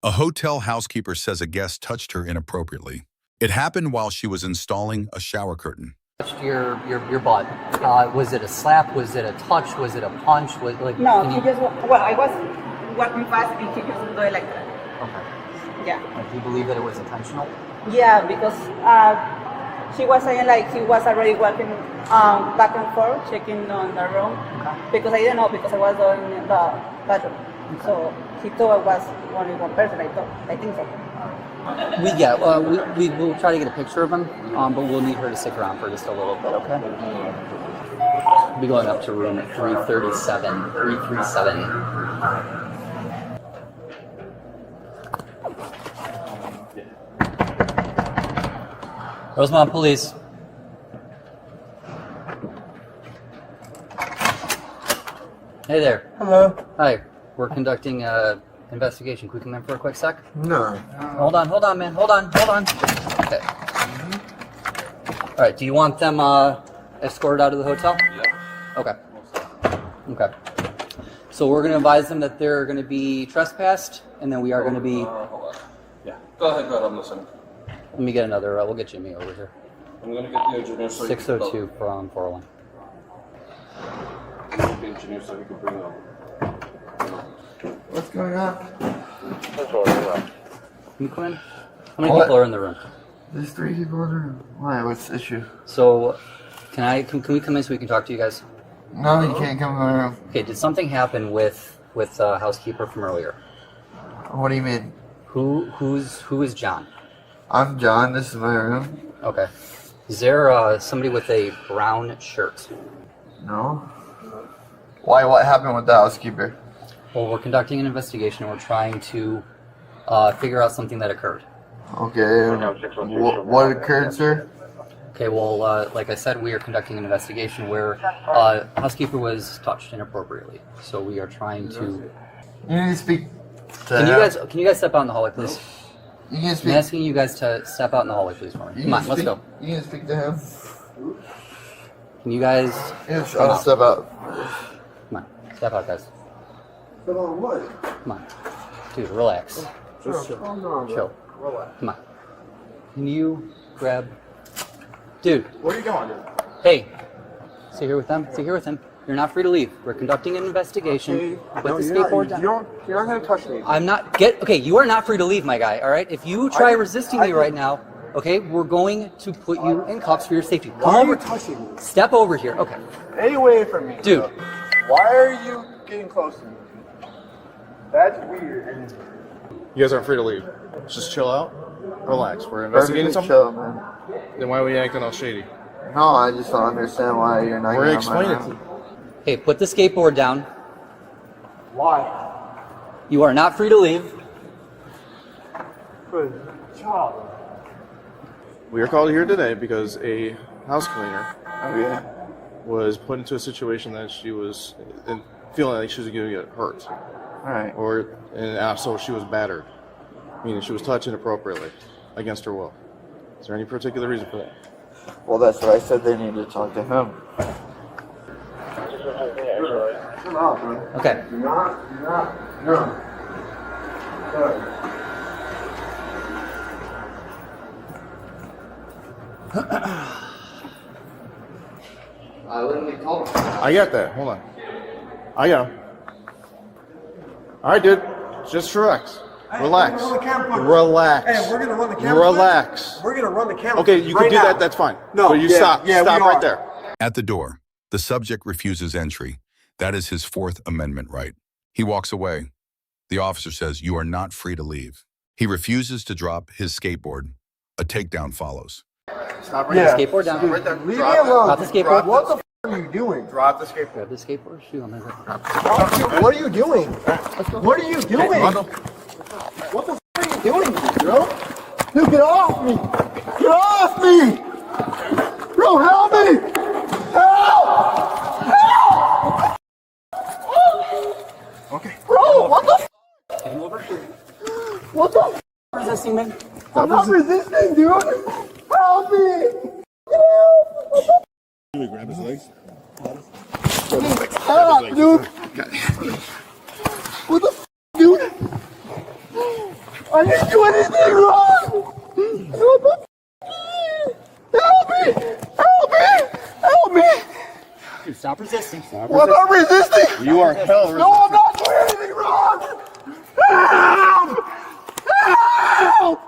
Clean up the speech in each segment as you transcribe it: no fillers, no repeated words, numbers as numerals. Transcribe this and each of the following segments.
A hotel housekeeper says a guest touched her inappropriately. It happened while she was installing a shower curtain. Touched your butt. Was it a slap? Was it a touch? Was it a punch? No, he just, well, I was walking fast and he just do it like that. Okay. Yeah. Do you believe that it was intentional? Yeah, because she was saying like he was already walking back and forth, checking on the room. Okay. Because I didn't know, because I was in the bathroom. So he thought it was only one person, I think so. We will try to get a picture of him, but we'll need her to stick around for just a little bit, okay? We'll be going up to room 337. Rosemont Police. Hey there. Hello. Hi. We're conducting an investigation. Can we come in for a quick sec? No. Hold on, man. Hold on. Okay. All right. Do you want them escorted out of the hotel? Yeah. Okay. So we're going to advise them that they're going to be trespassed, and then we are going to be. Hold on. Yeah. Go ahead. I'm listening. Let me get another. We'll get Jimmy over here. I'm going to get the engineer so 602 from 401. The engineer so he can bring it over. What's going on? Can you come in? How many people are in the room? There's 3 people in the room. Why? What's the issue? So, can we come in so we can talk to you guys? No, you can't come in my room. Okay. Did something happen with housekeeper from earlier? What do you mean? Who is John? I'm John. This is my room. Okay. Is there somebody with a brown shirt? No. Why? What happened with the housekeeper? Well, we're conducting an investigation and we're trying to figure out something that occurred. Okay. What occurred, sir? Okay, well, like I said, we are conducting an investigation where housekeeper was touched inappropriately. So we are trying to. You need to speak to Can him. you guys step out in the hallway, please? You need to I'm speak. asking you guys to step out in the hallway, please, for me. Come on, let's go. You need to speak to him. Can you guys? Yes, I'll step out. Come on, step out, guys. Come on, what? Come on, dude, relax. Just chill. Chill. Come on. Can you grab? Dude. Where are you going? Hey, stay here with them. Stay here with him. You're not free to leave. We're conducting an investigation with the skateboard down. You're not going to touch me. I'm not okay. You are not free to leave, my guy. All right. If you try resisting me right now, okay, we're going to put you in cuffs for your safety. Come Why are over. you touching me? Step over here. Okay, Stay away from me. dude. Why are you getting close to me? That's weird. You guys aren't free to leave. Just chill out. Relax. We're investigating something. Chill, man. Then why are we acting all shady? No, I just don't understand why you're not. We're getting out of my explaining room. Hey, put the skateboard down. Why? You are not free to leave. Good job. We are called here today because a house cleaner Okay. was put into a situation that she was feeling like she was going to get hurt, All right. and so she was battered, meaning she was touched inappropriately against her will. Is there any particular reason for that? Well, that's what I said. They need to talk to him. Shut up, man. Okay. You're not. No. Sorry. I literally told him. I got that. Hold on. I got him. All right, dude. Just relax. Relax. We're gonna run the camera. Relax. Hey, we're gonna run the camera. Relax. We're gonna run the camera. Okay, you right can do now. that. That's fine. No, But you yeah, stop. yeah, Stop we right are. there. At the door, the subject refuses entry. That is his Fourth Amendment right. He walks away. The officer says, "You are not free to leave." He refuses to drop his skateboard. A takedown follows. Stop right Yeah. there. Skateboard down. Right there. Leave me Drop it. alone. Drop the skateboard. What the f are you doing? Drop the skateboard. Grab the skateboard. Shoot on there. What are you doing? What are you doing? What the f are you doing, bro? Dude, get off me! Get off me! Bro, help me! Help! Help! Okay. Bro, what the f? Get him over. What the f? Resisting, man. I'm not resisting, dude! Help me! Can we grab his legs? Help, dude! What the f, dude? I didn't do anything wrong! What the Help me! Help me! Help me! Dude, stop resisting. Well, I'm not resisting! You are hell. No, I'm not doing anything wrong! Help! Help!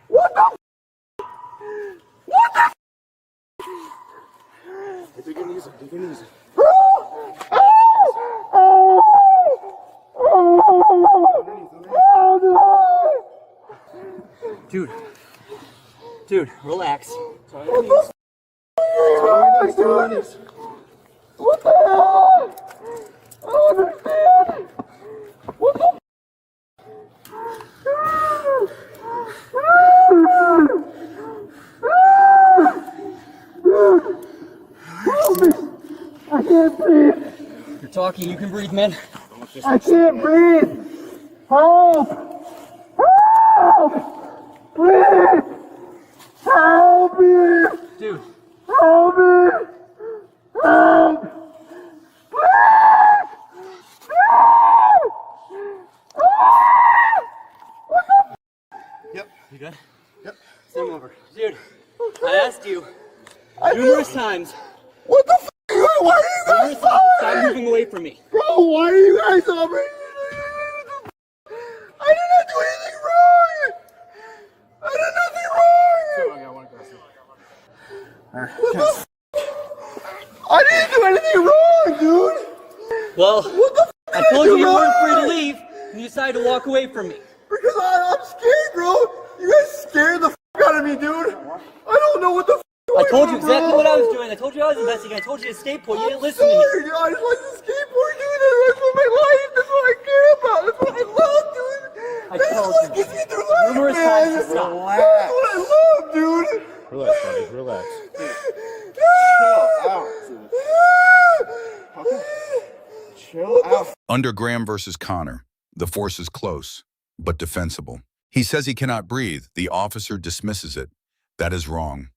What the What the Take it easy. Take it easy. Dude, relax. What the hell? I don't understand. What the Help me. I can't breathe. You're talking, you can breathe, man. I can't breathe. Help. Help. Please. Help me. Dude, Help me. Help. Please. you good? Yep. Stand over. Dude, I asked you numerous times. What the f***? Why are you guys Numerous times, stop moving away from me. Bro, why are you guys on me? I did not do anything wrong! I did nothing wrong! I got one aggressive. What the f***? I didn't do anything wrong, dude! Well, What the f*** I told you you weren't free to leave, and you decided to walk away from me. Because I'm scared, bro! You guys scared the f*** out of me, dude! I don't know what the f*** I told you exactly what I was doing. I told you I was investigating. I told you to skateboard. You didn't listen to me. Sorry, dude. I just like to skateboard, dude. That's what my life. That's what I care about. That's what I love, dude. I That's told what you gets me through life, numerous man. times to stop. That's what I love, dude. Relax, buddy. Relax. Chill out. Under Graham versus Connor, the force is close, but defensible. He says he cannot breathe. The officer dismisses it. That is wrong.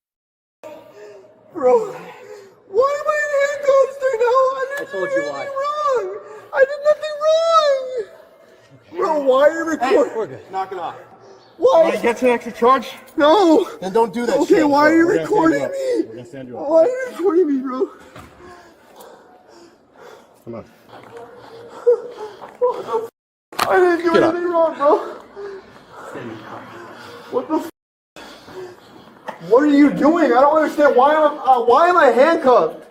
Bro, why am I in handcuffs right now? I told you why. Wrong. I did nothing wrong. Bro, why are you recording? We're good. Knock it off. Why? Want to get an extra charge? No. Then don't do that Okay, shit. why are you We're gonna stand recording you up. me? We're gonna stand you up. Why are you recording me, bro? Come on. I didn't do Get up. anything wrong, bro. What the f***? What are you doing? I don't understand. Why am I handcuffed?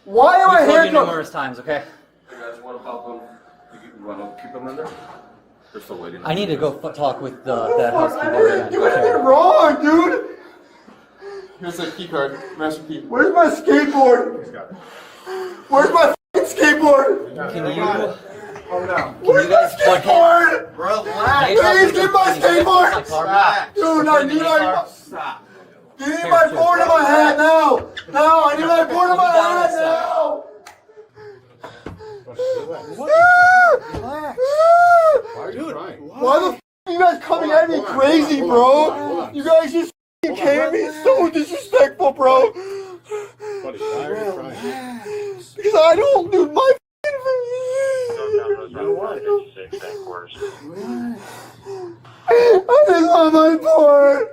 Why am I I told you handcuffed? numerous times, okay? Hey guys, what about them? You want to keep them in there? They're still waiting. I need to go talk with the I housekeeper didn't do again. anything wrong, dude. Here's the key card. Master key. Where's my skateboard? Where's my f***ing skateboard? Can you Where's my guys put him- skateboard? Relax. Please get my skateboard. Dude, I need my Give me my board in my hand now. Now, I need my board in my hand now. Relax. Why are you crying? Why the f*** are you guys coming at me crazy, bro? You guys just f***ing came at me so disrespectful, bro. Buddy, why are you crying? Because I don't do my f***ing I just want my board.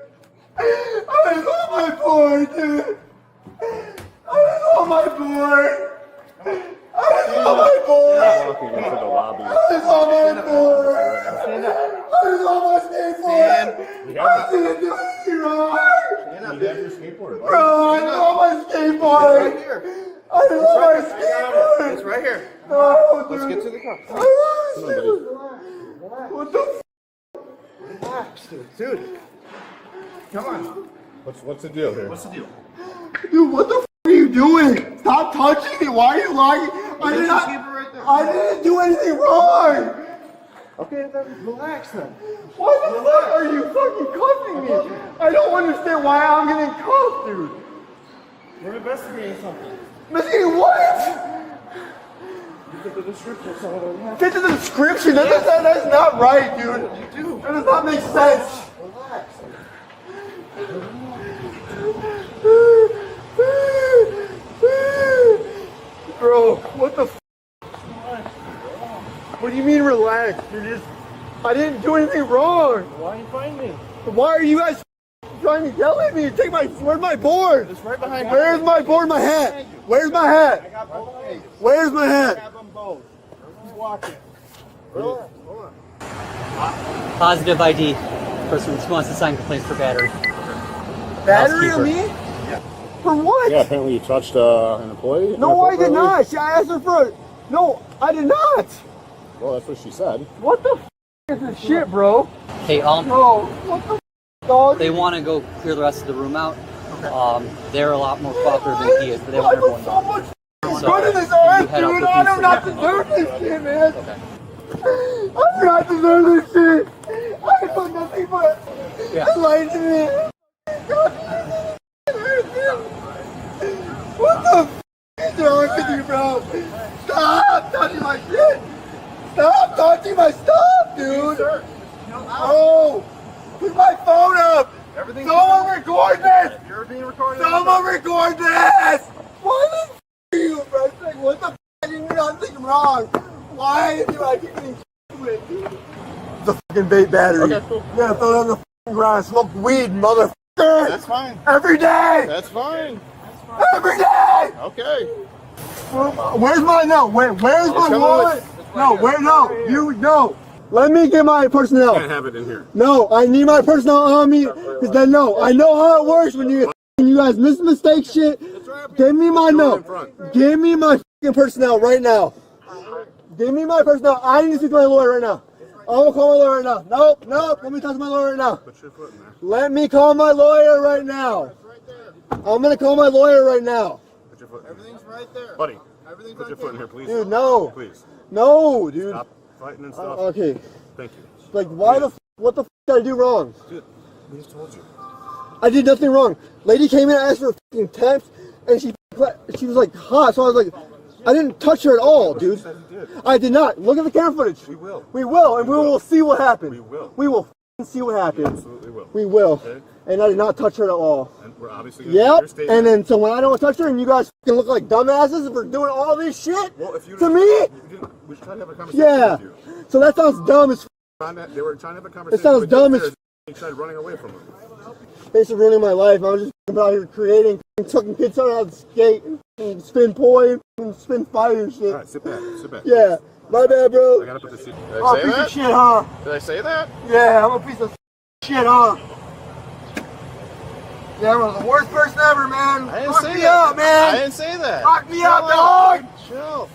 I just want my board, dude. I just want my board. I just want my board. Walking into the lobby. I just want my board. I just want my skateboard. I didn't do anything wrong. You have your skateboard, buddy. Bro, I just want my skateboard. I just want my skateboard. It's right here. No, dude. Let's get to the car. I want my skateboard. What the f***? Relax, dude. Come on. What's the deal here? What's the deal? Dude, what the f*** are you doing? Stop touching me. Why are you lying? I didn't do anything wrong. Okay, then relax then. Why the fuck are you fucking cuffing me? I don't understand why I'm getting cuffed, dude. We're investigating something. Missing what? Look at the description. So Get to the description. That's not right, dude. you do. That does not make sense. Relax. Bro, what the f***? What do you mean relax? I didn't do anything wrong. board? Why you find me? Why are you guys trying to yell at me? Take my, where's my board? It's right behind you. Where's my board, my hat? Where's my hat? I got both ways. Where's my I hat? have them both. Who's walking? Hold on. Positive ID. Person who wants to sign complaints for battery. Battery on me? Yeah. For what? Yeah, apparently you touched an employee. No, I did not. I asked her for it. No, I did not. Well, that's what she said. What the is this shit, bro? Hey, No, what the dog? they want to go clear the rest of the room out. They're a lot more cooperative than he is, but they want I put everyone so out. much So, good in this you earth, head out dude. with I these do not things. deserve this shit, man. Okay. I do not deserve this shit. I put nothing but light in it. What the f is wrong with you, bro? Stop touching my shit. Stop touching my stuff, dude. Oh, put my phone up. Someone record this. You're being recorded. Someone record this. Why the f are you, bro? It's like, what the f? I didn't do nothing wrong. Why do I keep getting with, dude? The fucking vape battery. Okay, cool. Yeah, throw it on the fucking ground. Smoke weed, motherfucker. That's fine. Every day. That's fine. Every day. Okay. Where's my where's my wallet? No, no. Let me get my personnel. Can't have it in here. No, I need my personnel on me because then I know how it works when you guys mistake shit. Give me my Give me my fucking personnel right now. Give me my personnel. I need to speak to my lawyer right now. I'm gonna call my lawyer right now. Nope. Let me talk to my lawyer right now. Put your foot in there. Let me call my lawyer right now. I'm gonna call my lawyer right now. Put your foot in there. Everything's right there. Buddy, put your foot in here, please. Dude, no. Please. No, dude. Stop fighting and stuff. Okay. Thank you. Like, what the f did I do wrong? Dude, we just told you. I did nothing wrong. Lady came in and asked for a fucking temps, and she was like hot, so I was like, I didn't touch her at all, dude. I did not. Look at the camera footage. We will. We will, and we will see what happens. We will. We will f***ing see what happens. Absolutely will. We will. Okay. And I did not touch her at all. And we're obviously going to Yep. your statement. And then so when I don't touch her, and you guys fucking look like dumbasses for doing all this shit Well, if you to me. we should try to have a conversation Yeah. with you. So that sounds dumb as f. They were trying to have a conversation. sounds with dumb you. as They tried running away from them. Basically ruining my life. I was just about here creating, tucking kids out how to skate, and spin poi, and spin fire and shit. All right, sit back. Sit back. Yeah. My bad, bro. I gotta put this. Did I'm I a say piece that? of shit, huh? Did I say that? Yeah, I'm a piece of shit, huh? Yeah, I'm the worst person ever, man. I didn't Fuck say me that. up, man. I didn't say that. Fuck me Chill up, out. dog. Chill.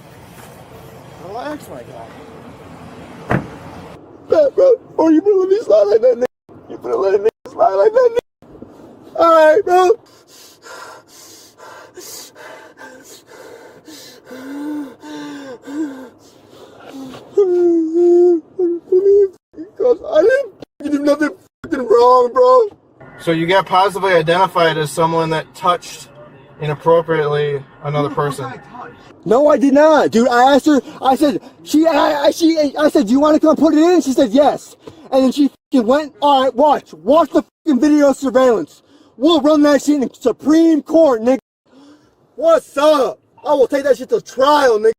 Relax, my guy. Yeah, bro. Or you better let me slide like that, nigga. You better let a nigga slide like that, nigga. Alright, bro. Because I didn't do nothing fucking wrong, bro. So you got positively identified as someone that touched inappropriately another person. No, I did not, dude. I asked her. I said, I said, do you want to come put it in? She said yes. And then she fucking went. All right, watch the fucking video surveillance. We'll run that shit in Supreme Court, nigga. What's up? I will take that shit to trial, nigga.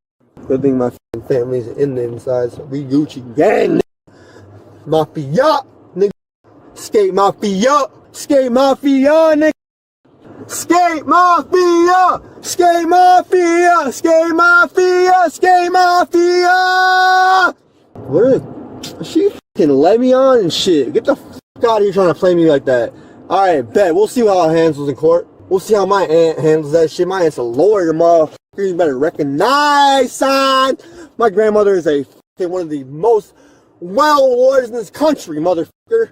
Good thing my fucking family's in the inside. So we Gucci gang, nigga. Mafia, nigga. Skate mafia, nigga. Skate mafia, skate mafia, skate mafia, skate mafia. What? She fucking let me on and shit. Get the fuck out of here trying to play me like that. All right, bet. We'll see how it handles in court. We'll see how my aunt handles that shit. My aunt's a lawyer, motherfucker. You better recognize, son. My grandmother is one of the most well lawyers in this country, motherfucker.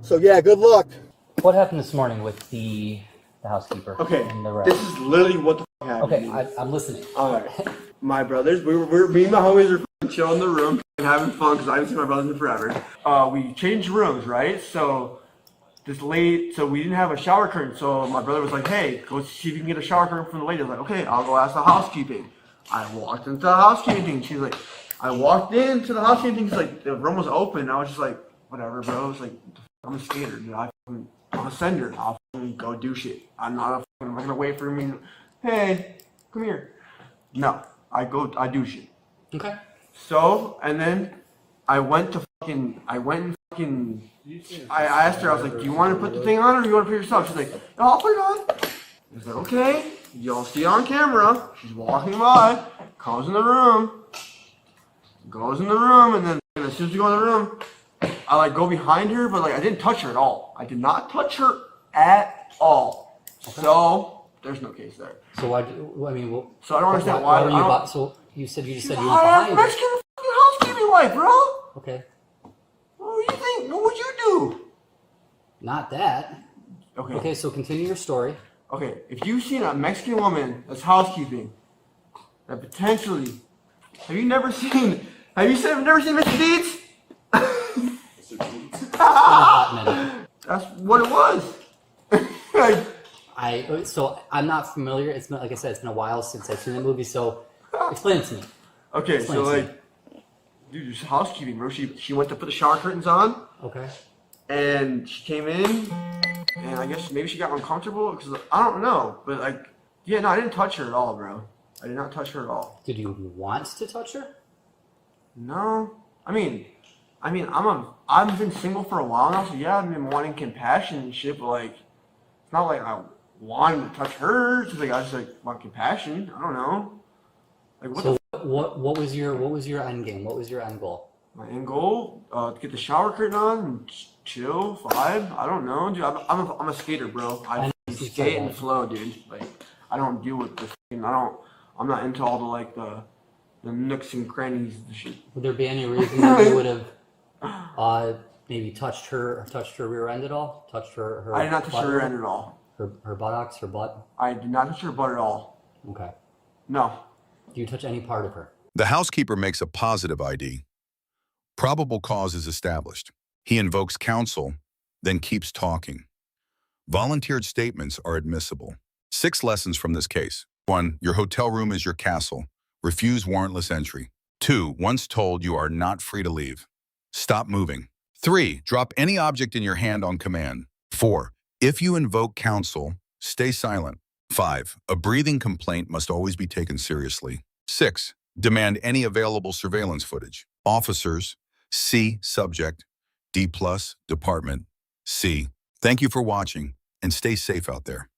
So yeah, good luck. What happened this morning with the housekeeper? Okay, and the this is literally what the fuck happened. Okay, I'm listening. Alright, my brothers, me and my homies were f***ing chilling in the room and having fun because I haven't seen my brothers in forever. We changed rooms, right? So we didn't have a shower curtain, so my brother was like, hey, go see if you can get a shower curtain from the lady. I was like, okay, I'll go ask the housekeeping. I walked into the housekeeping thing. She's like, I walked into the housekeeping thing, she's like, the room was open. I was just like, whatever, bro. I was like, I'm a skater, dude. I'm a sender. I'll go do shit. I'm not gonna wait for me. Hey, come here. No, I do shit. Okay. So, and then I went and I asked her, I was like, do you want to put the thing on or do you want to put it yourself? She's like, no, I'll put it on. I was like, okay. You'll see on camera. She's walking by, goes in the room, and then as soon as we go in the room, I like go behind her, but like I didn't touch her at all. I did not touch her at all. Okay. So there's no case there. So why? I mean, well, so I don't understand why. Were you so you just said you were behind her. Mexican fucking housekeeping wife, bro. Okay. What do you think? What would you do? Not that. Okay. Okay, so continue your story. Okay, if you've seen a Mexican woman that's housekeeping, that potentially, have you never seen Mr. Deeds? That's what it was. So I'm not familiar. It's been, like I said, it's been a while since I've seen the movie. So explain it to me. Okay, explain so like, dude, just housekeeping, bro. She went to put the shower curtains on. Okay. And she came in, and I guess maybe she got uncomfortable because I don't know, but like, yeah, no, I didn't touch her at all, bro. I did not touch her at all. Did you want to touch her? No, I mean, I've been single for a while now, so yeah, I've been wanting compassion and shit, but like, it's not like I wanted to touch her. It's like I just like want compassion. I don't know. Like what? So what was your end game? What was your end goal? My end goal, to get the shower curtain on and chill, vibe. I don't know, dude. I'm a skater, bro. I skate and flow, dude. Like I don't deal with this. I'm not into all the like the nooks and crannies and shit. Would there be any reason that you would have maybe touched her rear end at all? Touched her I did not touch her rear end at all. Her buttocks, her butt? I did not touch her butt at all. Okay. No. Do you touch any part of her? The housekeeper makes a positive ID. Probable cause is established. He invokes counsel, then keeps talking. Volunteered statements are admissible. 6 lessons from this case. 1. Your hotel room is your castle. Refuse warrantless entry. 2. Once told, you are not free to leave. Stop moving. 3. Drop any object in your hand on command. 4. If you invoke counsel, stay silent. 5. A breathing complaint must always be taken seriously. 6. Demand any available surveillance footage. Officers, C. Subject, D+, Department, C. Thank you for watching, and stay safe out there.